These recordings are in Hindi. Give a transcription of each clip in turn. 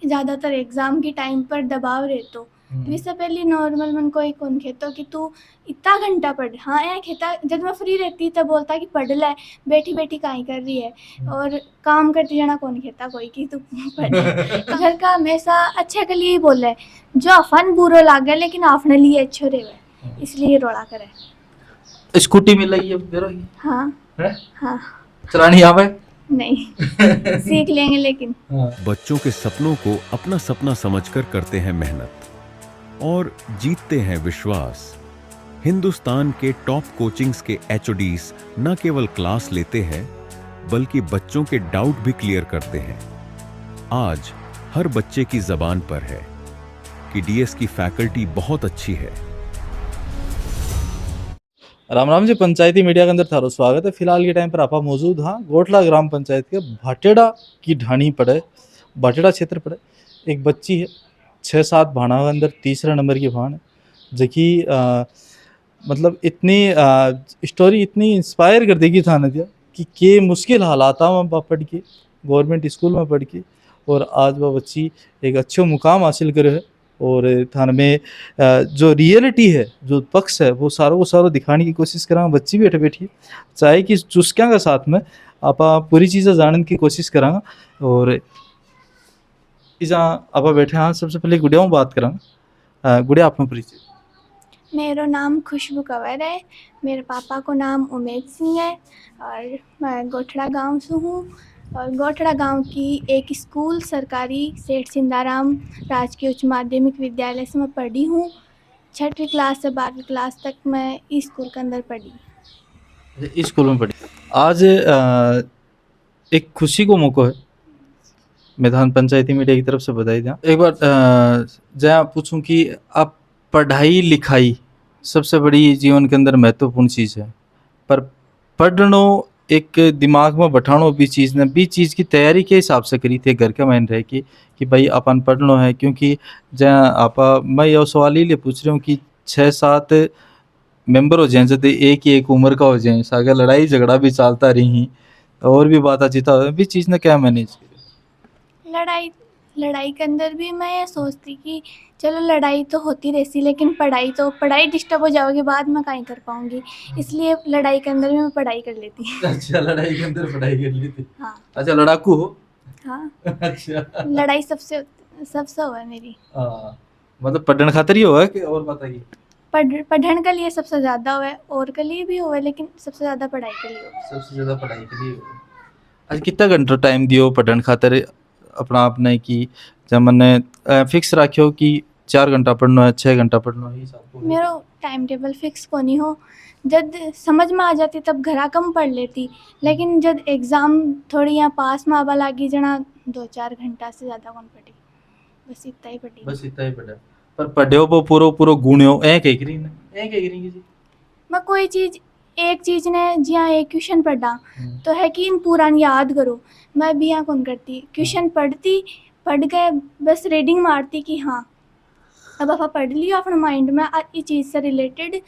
ज़्यादातर एग्ज़ाम के टाइम पर दबाव रहतो इससे पहले नॉर्मल मन कोई कौन कहतो कि तू इतना घंटा पढ़। हाँ ऐ कहता जब मैं फ्री रहती तब बोलता कि पढ़ ले, बैठी बैठी काई कर रही है। और काम करती जाना कौन कहता कोई कि तू पढ़। घर का हमेशा अच्छे के लिए ही बोले, जो अफन बुरो लागे लेकिन आपने लिए अच्छो रहे, इसलिए रोड़ा करे। स्कूटी मिल रही है बेरो ही हाँ है? हाँ चलानी आवे नहीं सीख लेंगे लेकिन। बच्चों के सपनों को अपना सपना समझकर करते हैं मेहनत और जीतते हैं विश्वास। हिंदुस्तान के टॉप कोचिंग्स के एचओडीज न केवल क्लास लेते हैं बल्कि बच्चों के डाउट भी क्लियर करते हैं। आज हर बच्चे की जबान पर है कि डीएस की फैकल्टी बहुत अच्छी है। राम राम जी, पंचायती मीडिया के अंदर थारो स्वागत है। फिलहाल के टाइम पर आप मौजूद हाँ गोठला ग्राम पंचायत के भाटेड़ा की ढाणी पड़े, भाटेड़ा क्षेत्र पड़े। एक बच्ची है 6-7 भाणा के अंदर तीसरा नंबर की भाण है, जबकि मतलब इतनी स्टोरी इतनी इंस्पायर कर देगी था दिया कि के मुश्किल हालात में पढ़ के गवर्नमेंट स्कूल में पढ़ के और आज वह बच्ची एक अच्छे मुकाम हासिल करे है। और थाने में जो रियलिटी है, जो पक्ष है, वो सारों को सारों दिखाने की कोशिश करा। बच्ची भी बैठे बैठी चाहे कि चुस्कियां के साथ में आप पूरी चीज़ें जानने की कोशिश करा। और जहाँ आप बैठे हाँ सबसे पहले गुड़िया में बात करा। गुड़िया आप में परिचय। मेरा नाम खुशबू कंवर है, मेरे पापा को नाम उमेद सिंह है और मैं गोठड़ा गांव से हूँ। और गोठड़ा गांव की एक स्कूल सरकारी सेठ सिंधाराम राजकीय उच्च माध्यमिक विद्यालय से मैं पढ़ी हूँ। 6वीं क्लास से 12वीं क्लास तक मैं इस स्कूल के अंदर पढ़ी। इस स्कूल में पढ़ी। आज एक खुशी को मौका है, मैदान पंचायती मीडिया की तरफ से बधाई दें। एक बार जहाँ पूछूं कि आप पढ़ाई लिखाई सबसे बड़ी जीवन के अंदर महत्वपूर्ण चीज़ है, पर पढ़नो एक दिमाग में बैठानो भी चीज़ ने भी चीज़ की तैयारी के हिसाब से करी थी घर के मायने रह कि भाई अपन पढ़नो है। क्योंकि जहाँ आप मैं यह सवाल ही पूछ रहा हूँ कि 6-7 मेंबर हो जाए जब एक ही एक उम्र का हो जाए, अगर लड़ाई झगड़ा भी चलता रही और भी बात चिता हो भी चीज़ ने क्या मैनेज लड़ाई के अंदर भी मैं ये सोचती कि चलो लड़ाई तो होती रहती लेकिन पढ़ाई डिस्टर्ब हो जाओगे बाद में कहीं कर पाऊंगी, इसलिए लड़ाई के अंदर भी मैं पढ़ाई कर लेती। अच्छा, लड़ाई के अंदर पढ़ाई कर ली थी। हाँ अच्छा, लड़ाकू हो। हाँ अच्छा, लड़ाई सबसे हुआ है मेरी। मतलब पढ़ने खातिर ही हुआ कि और बताइए। पढ़ने के लिए सबसे ज़्यादा हुआ है, और के लिए भी हुआ है लेकिन सबसे ज़्यादा पढ़ाई के लिए हुआ है। सबसे ज़्यादा पढ़ाई के लिए हुआ। आज कितना घंटा टाइम दियो पढ़ने खातिर अपना आपने कि जब मैंने फिक्स रखियो कि 4 घंटा पढ़ना है 6 घंटा पढ़ना है? मेरा टाइम टेबल फिक्स को नहीं हो, जब समझ में आ जाती तब घरा कम पढ़ लेती, लेकिन जब एग्ज़ाम थोड़ी यहाँ पास में आवा लगी जना 2-4 घंटा से ज़्यादा कौन पढ़ी, बस इतना ही पढ़ी। बस इतना ही पढ़ा, पर पढ़ियो वो पूरो गुणियो ए कह रही जी। मैं कोई चीज़ एक चीज़ ने जिया एक क्वेश्चन पढ़ा तो है कि इन पूरा याद करो, मैं भी यहाँ कौन करती क्वेश्चन पढ़ती पढ़ गए बस रीडिंग मारती कि हाँ अब आप पढ़ लियो अपने माइंड में इस चीज़ से रिलेटेड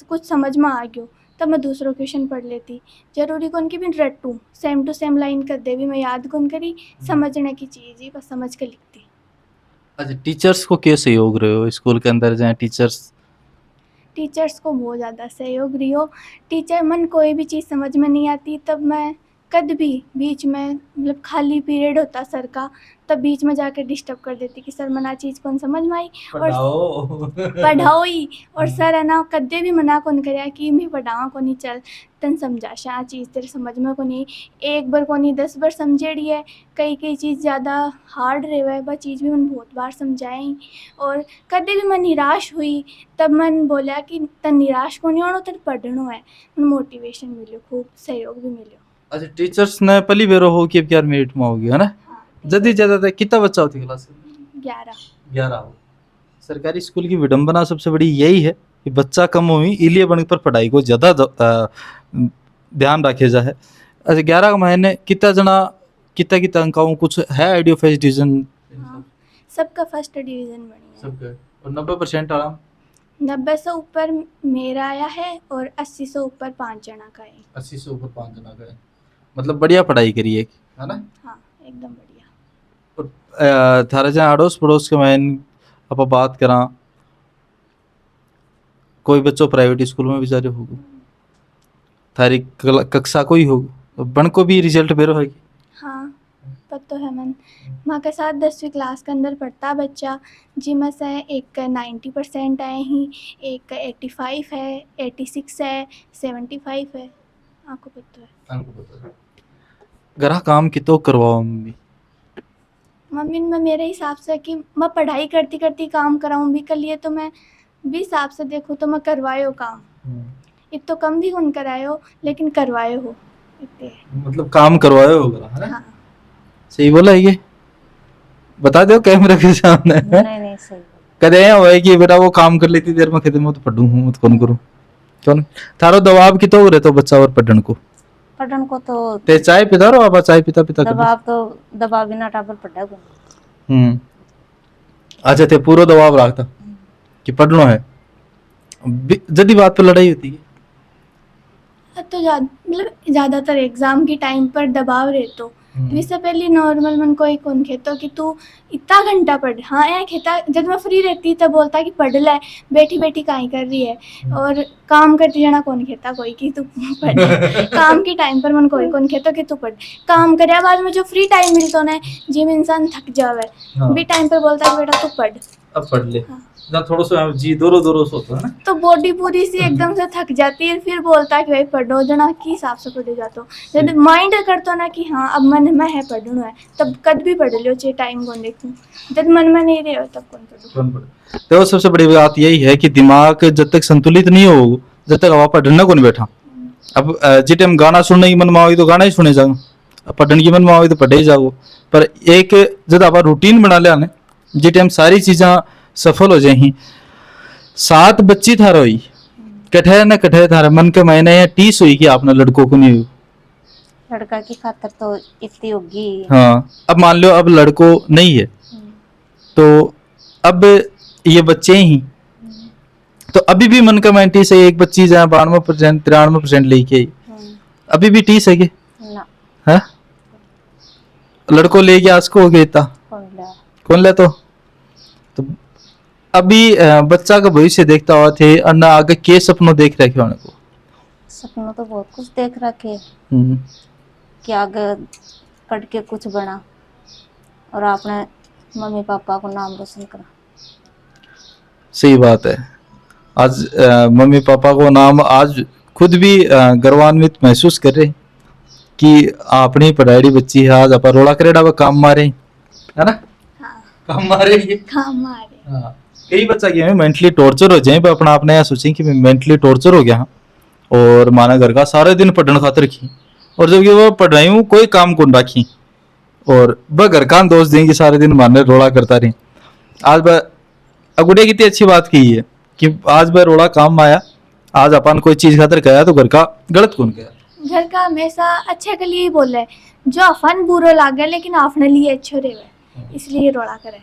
कुछ समझ में आ गयो, तब मैं दूसरा क्वेश्चन पढ़ लेती। जरूरी कौन कि भी रटूँ सेम टू सेम लाइन कर दे भी मैं याद कौन करी, समझने की चीज़ ही बस समझ के लिखती। अच्छा, टीचर्स को क्या सहयोग रहे हो स्कूल के अंदर जहाँ टीचर्स को बहुत ज़्यादा सहयोग रही। टीचर मन कोई भी चीज़ समझ में नहीं आती तब मैं कद भी बीच में मतलब खाली पीरियड होता सर का, तब बीच में जाकर डिस्टर्ब कर देती कि सर मना चीज़ कौन समझ में आई और पढ़ाओ ही, और सर है ना कदे भी मना कौन कराया कि मैं पढ़ावा को नहीं, चल तन समझाशा आ चीज़ तेरे समझ में को नहीं, एक बार को नहीं 10 बार समझेड़ी है। कई चीज़ ज़्यादा हार्ड रहे वह चीज़ भी मन बहुत बार समझाई। और कदे भी मैं निराश हुई तब मन बोला कि तन निराश को नहीं होना, तेरे पढ़नो है, मोटिवेशन मिलो, खूब सहयोग भी मिलो। अच्छा, टीचर्स ने पहली बेरो हो कि अब 11 मिनट में होगी है ना? जल्दी ज़्यादा कितना बच्चा होती क्लास में? 11 हो। सरकारी स्कूल की विडंबना सबसे बड़ी यही है कि बच्चा कम हुई इलिए बन पर पढ़ाई को ज़्यादा ध्यान रखे जाए। अच्छा, 11 महीने कितना जना कितना अंक कुछ है आइडिया? फर्स्ट डिवीजन सबका फर्स्ट डिवीजन बनी है सबका, और 90% आराम 90 से ऊपर मेरा आया है और 80 से ऊपर 5 जना का है। 80 से ऊपर 5 जना का है, मतलब बढ़िया पढ़ाई करी है ना? हाँ एकदम बढ़िया। और थारे जहाँ अड़ोस पड़ोस के मैं आप बात करा कोई बच्चों प्राइवेट स्कूल में भी जा रहे होगो थारी कक्षा कोई होगो बन को भी रिजल्ट बेरो है हाँ पता तो है मन माँ के साथ 10वीं क्लास के अंदर पढ़ता बच्चा जिसमें से एक का 90% आए ही, एक का 85 है, 86 है, 75 है। आपको पता है गरा काम कितो करवाओ मम्मी मम्मी मैं मेरे हिसाब से कि मैं पढ़ाई करती करती काम कराऊँ भी कर लिए तो मैं भी हिसाब से देखूँ तो मैं करवाए हो काम इत तो कम भी उन कराए हो लेकिन करवाए हो इतने मतलब काम करवाए हो गरा है हाँ सही बोला है ये बता दो कैमरा के सामने नहीं सही कदे हुआ है कि बेटा वो काम कर लेती देर में कहते मैं तो पढ़ूं हूं मत कौन करूं कौन थारो दबाव की तो रहे तो बच्चा और पढ़न को पढ़न को तो ते चाय पिता रो आप चाय पिता पिता दबाव बिना टाबर पढ़ा को अच्छा ते पूरा दबाव रखता कि पढ़ना है जदी बात पर लड़ाई होती है अब तो मतलब ज़्यादातर एग्ज़ाम के टाइम पर दबाव रहतो तो इससे पहले नॉर्मल मन कोई कौन कहता कि तू इतना घंटा पढ़ हाँ यहाँ कहता जब मैं फ्री रहती तब बोलता कि पढ़ ले बैठी बैठी काई कर रही है और काम करती जाना कौन कहता कोई कि तू पढ़ काम के टाइम पर मन कोई कौन कहता कि तू पढ़ काम करे बाद में जो फ्री टाइम मिलता ना जिम इंसान थक जावे भी टाइम पर बोलता कि बेटा तू पढ़ अब पढ़ ले ना थोड़ा सा जी दोरो सोता है ना तो बॉडी पूरी सी एकदम से थक जाती है फिर बोलता है कि भाई पढ़ो जना की हिसाब से पढ़े जातो जब माइंड करतो ना कि हाँ अब मन में है पढ़ना है तब कद भी पढ़ लो चाहे टाइम कौन देखूं जब मन में नहीं रहे तब कौन पढ़ो तो सबसे बड़ी बात यही है कि दिमाग जब तक संतुलित नहीं हो जब तक हवा पढ़ना कौन बैठा अब जिस टाइम गाना सुनने की मन में आओ तो गाना ही सुने जाओ अब पढ़ने की मन में आओ तो पढ़े ही जाओ पर एक जब आप रूटीन बना लिया ना जिस टाइम सारी चीज़ा सफल हो जाएगी 7 बच्ची था रोई कठे न कठे था मन के महीने या 30 हुई कि आपने लड़कों को नहीं हुई लड़का की खातर तो इतनी होगी हाँ अब मान लो अब लड़कों नहीं है तो अब ये बच्चे ही तो अभी भी मन का माइंड से एक बच्ची जहाँ 92% 93% लेके आई अभी भी 30 है ना है लड़कों लेके आज को हो गया कौन ले तो अभी बच्चा का भविष्य देखता हुआ थे अन्ना आगे के सपनों देख रखे होने को सपनों तो बहुत कुछ देख रखे कि आगे पढ़ के कुछ बना और आपने मम्मी पापा को नाम रोशन करा सही बात है आज मम्मी पापा को नाम आज खुद भी गर्वान्वित महसूस कर रहे कि अपनी पढ़ाई बच्ची है आज आप रोड़ा करेड़ा काम मारे है ना काम मारे हाँ कई बच्चा क्या मेंटली टॉर्चर हो जाए अपना आपने यह सोचें कि मैं मेंटली टॉर्चर हो गया और माना घर का सारे दिन पढ़ने खातर रखी और जब वो पढ़ रही हूँ कोई काम कौन राखी और वह घर का दोष देंगे सारे दिन मारने रोड़ा करता रही आज वह अगुड़े कितनी अच्छी बात की है कि आज वह रोड़ा काम आया आज अपन कोई चीज खातर गया तो घर का गलत कौन गया घर का हमेशा अच्छे के लिए ही बोल रहे जो अपन बुरो लागे लेकिन आपने लिए अच्छे रहे इसलिए रोड़ा करे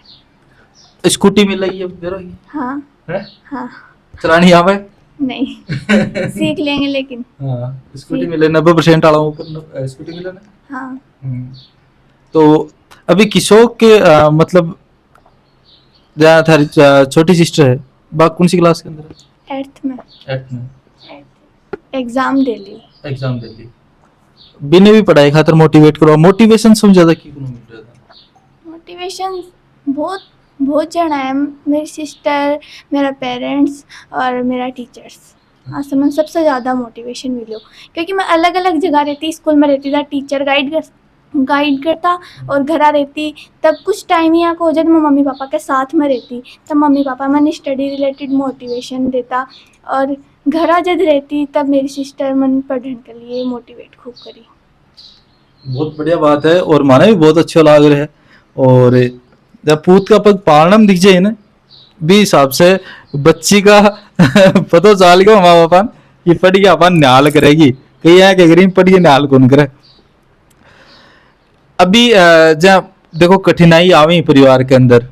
स्कूटी मिल रही है हाँ है? हाँ चलानी आवे नहीं सीख लेंगे लेकिन हाँ स्कूटी मिले 90% वाला ऊपर स्कूटी मिले ना हाँ तो अभी किशोर के मतलब जहाँ थारी छोटी सिस्टर है बाग कौन सी क्लास के अंदर है 8th में एग्जाम दे ली बिना भी पढ़ाई खातर मोटिवेट करो मोटिवेशन समझा था कि मोटिवेशन बहुत जन है मेरी सिस्टर मेरा पेरेंट्स और मेरा टीचर्स हाँ समझ सबसे ज़्यादा मोटिवेशन मिलो क्योंकि मैं अलग अलग जगह रहती स्कूल में रहती था टीचर गाइड करता और घर रहती तब कुछ टाइम ही को जब मैं मम्मी पापा के साथ में रहती तब मम्मी पापा मैंने स्टडी रिलेटेड मोटिवेशन देता और घर जब रहती तब मेरी सिस्टर मन पढ़ने के लिए मोटिवेट खूब करी बहुत बढ़िया बात है और माने भी बहुत अच्छा लग रहा है और जब पूत का पग पालनम दिख जाए ना भी हिसाब से बच्ची का पता चाल गया माँ बापा कि पढ़ के अपन न्याल करेगी कई है कि गरीब पढ़ के न्याल कौन करे अभी जब देखो कठिनाई आवी परिवार के अंदर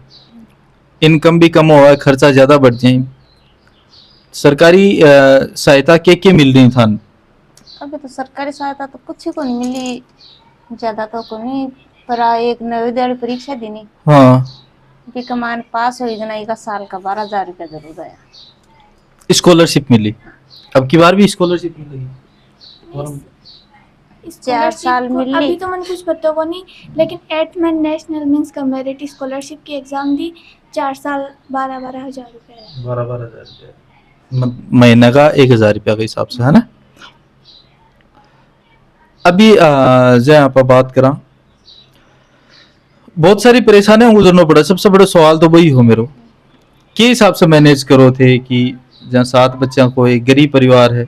इनकम भी कम हुआ है खर्चा ज्यादा बढ़ जाए सरकारी सहायता के मिल रही था अभी तो सरकारी सहायता तो कुछ ही को नहीं मिली ज्यादा तो को नहीं पर एक नवोदय परीक्षा देनी हाँ भी कमान पास हो जना एक साल का 12,000 रुपया जरूर आया। स्कॉलरशिप मिली, अब की बार भी स्कॉलरशिप मिलेगी? और 4 साल को मिली। अभी तो मैंने कुछ पता को नहीं, लेकिन 8 में नेशनल मींस का मेरिट स्कॉलरशिप की एग्जाम दी, 4 साल 12-12 हजार रुपये है। 12-12 हजार महीने का 1,000 रुपया के हिसाब से, है ना? अभी जय आप बात करा, बहुत सारी परेशानियां गुजरना पड़ा। सबसे बड़ा सवाल तो वही हो मेरो, के हिसाब से मैनेज करो थे कि जहाँ 7 बच्चों को, एक गरीब परिवार है,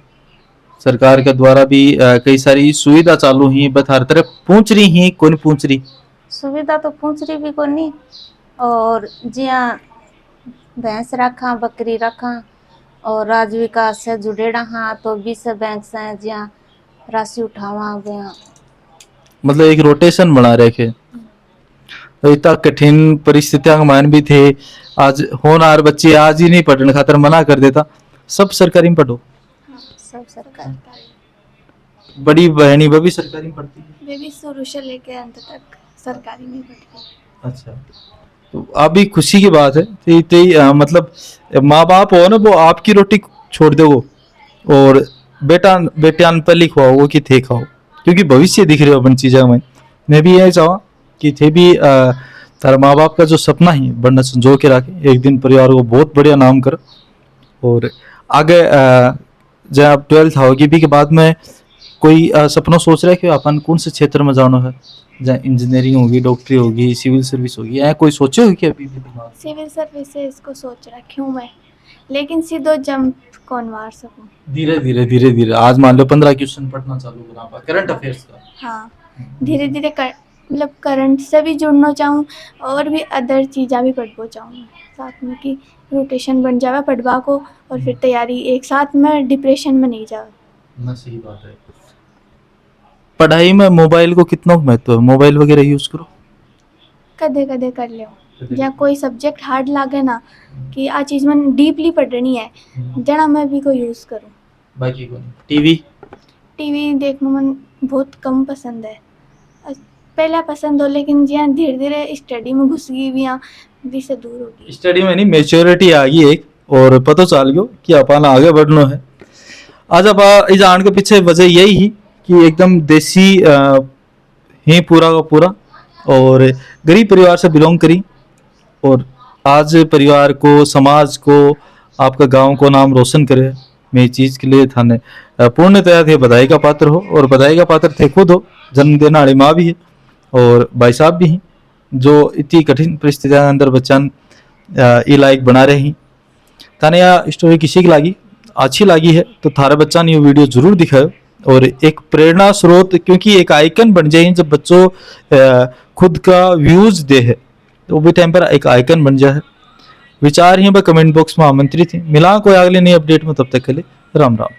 सरकार के द्वारा भी कई सारी सुविधा चालू ही, बट हर तरफ पहुंच रही ही, कौन पहुंच रही? सुविधा तो पहुंच रही भी कोनी, और जिया भैंस रखा, बकरी रखा, और राज्य विकास से जुड़ेड़ा हाँ तो 20 बैंक से जिया राशि उठावा गया। मतलब एक रोटेशन बना रखे। तो इतना कठिन परिस्थितियां मान भी थे, आज होनहार बच्चे आज ही नहीं पढ़ने खातर मना कर देता, सब सरकारी में पढ़ो। सब सरकार। बड़ी बहनी वो भी सरकारी में पढ़ती है? वे भी शुरू से लेकर अंत तक सरकारी में पढ़ती है। अच्छा, तो आप भी खुशी की बात है मतलब माँ बाप हो ना, वो आपकी रोटी छोड़ दो और बेटा पहले खुआओ कि थे खाओ, क्योंकि भविष्य दिख रहे हो अपन चीज़ों में। मैं भी यही चाहूँ कि थे भी तारा माँ बाप का जो सपना है बढ़ना संजो के रखे, एक दिन परिवार को बहुत बढ़िया नाम कर। और आगे जब आप 12th होगी भी के बाद में कोई सपना सोच रहे कि अपन कौन से क्षेत्र में जाना है, जहाँ इंजीनियरिंग होगी, डॉक्टरी होगी, सिविल सर्विस होगी, या कोई सोचे हो कि अभी भी दिमाग? सिविल सर्विसेज को सोच रखी हूँ मैं, लेकिन सीधो जंप कौन मार सकूँ। धीरे धीरे आज मान लो 15 क्वेश्चन पढ़ना चालू करा करंट अफेयर्स का। हाँ, धीरे धीरे मतलब करंट से भी जुड़ना चाहूँ और भी अदर चीज़ा भी पढ़ना चाहूँ साथ में, कि रोटेशन बन जावे पढ़वा को, और फिर तैयारी एक साथ में डिप्रेशन में नहीं जावे ना। सही बात है। पढ़ाई में मोबाइल को कितना महत्व है? मोबाइल वगैरह यूज करो? कदे कदे कर लो, या कोई सब्जेक्ट हार्ड लागे ना कि आ चीज़ में डीपली पढ़नी है, जना मैं भी को यूज़ करूँ। बाकी को नहीं। टीवी देखना मन बहुत कम पसंद है, पहला पसंद हो, लेकिन जिया धीरे धीरे स्टडी में घुस गई भी यहाँ भी से दूर होगी। स्टडी में नहीं, मेच्योरिटी आ गई एक, और पता चल गयो कि अपन आगे बढ़ना है। आज आप इस आने के पीछे वजह यही ही कि एकदम देसी ही पूरा का पूरा, और गरीब परिवार से बिलोंग करी, और आज परिवार को, समाज को, आपका गांव को नाम रोशन करे। मैं इस चीज़ के लिए थाने पूर्णतया थे बधाई का पात्र हो, और बधाई का पात्र थे खुद हो, जन्म देने वाली माँ भी है और भाई साहब भी हैं, जो इतनी कठिन परिस्थितियों के अंदर बच्चन ये लायक बना रहे हैं। थाने यह स्टोरी किसी की लागी अच्छी लगी है तो थारा बच्चा ने ये वीडियो जरूर दिखाओ, और एक प्रेरणा स्रोत, क्योंकि एक आइकन बन जाए जब बच्चों खुद का व्यूज दे है तो वो भी टाइम पर एक आइकन बन जाए। विचार ही कमेंट बॉक्स में आमंत्रित है। मिला कोई अगले नई अपडेट में, तब तक के लिए राम राम।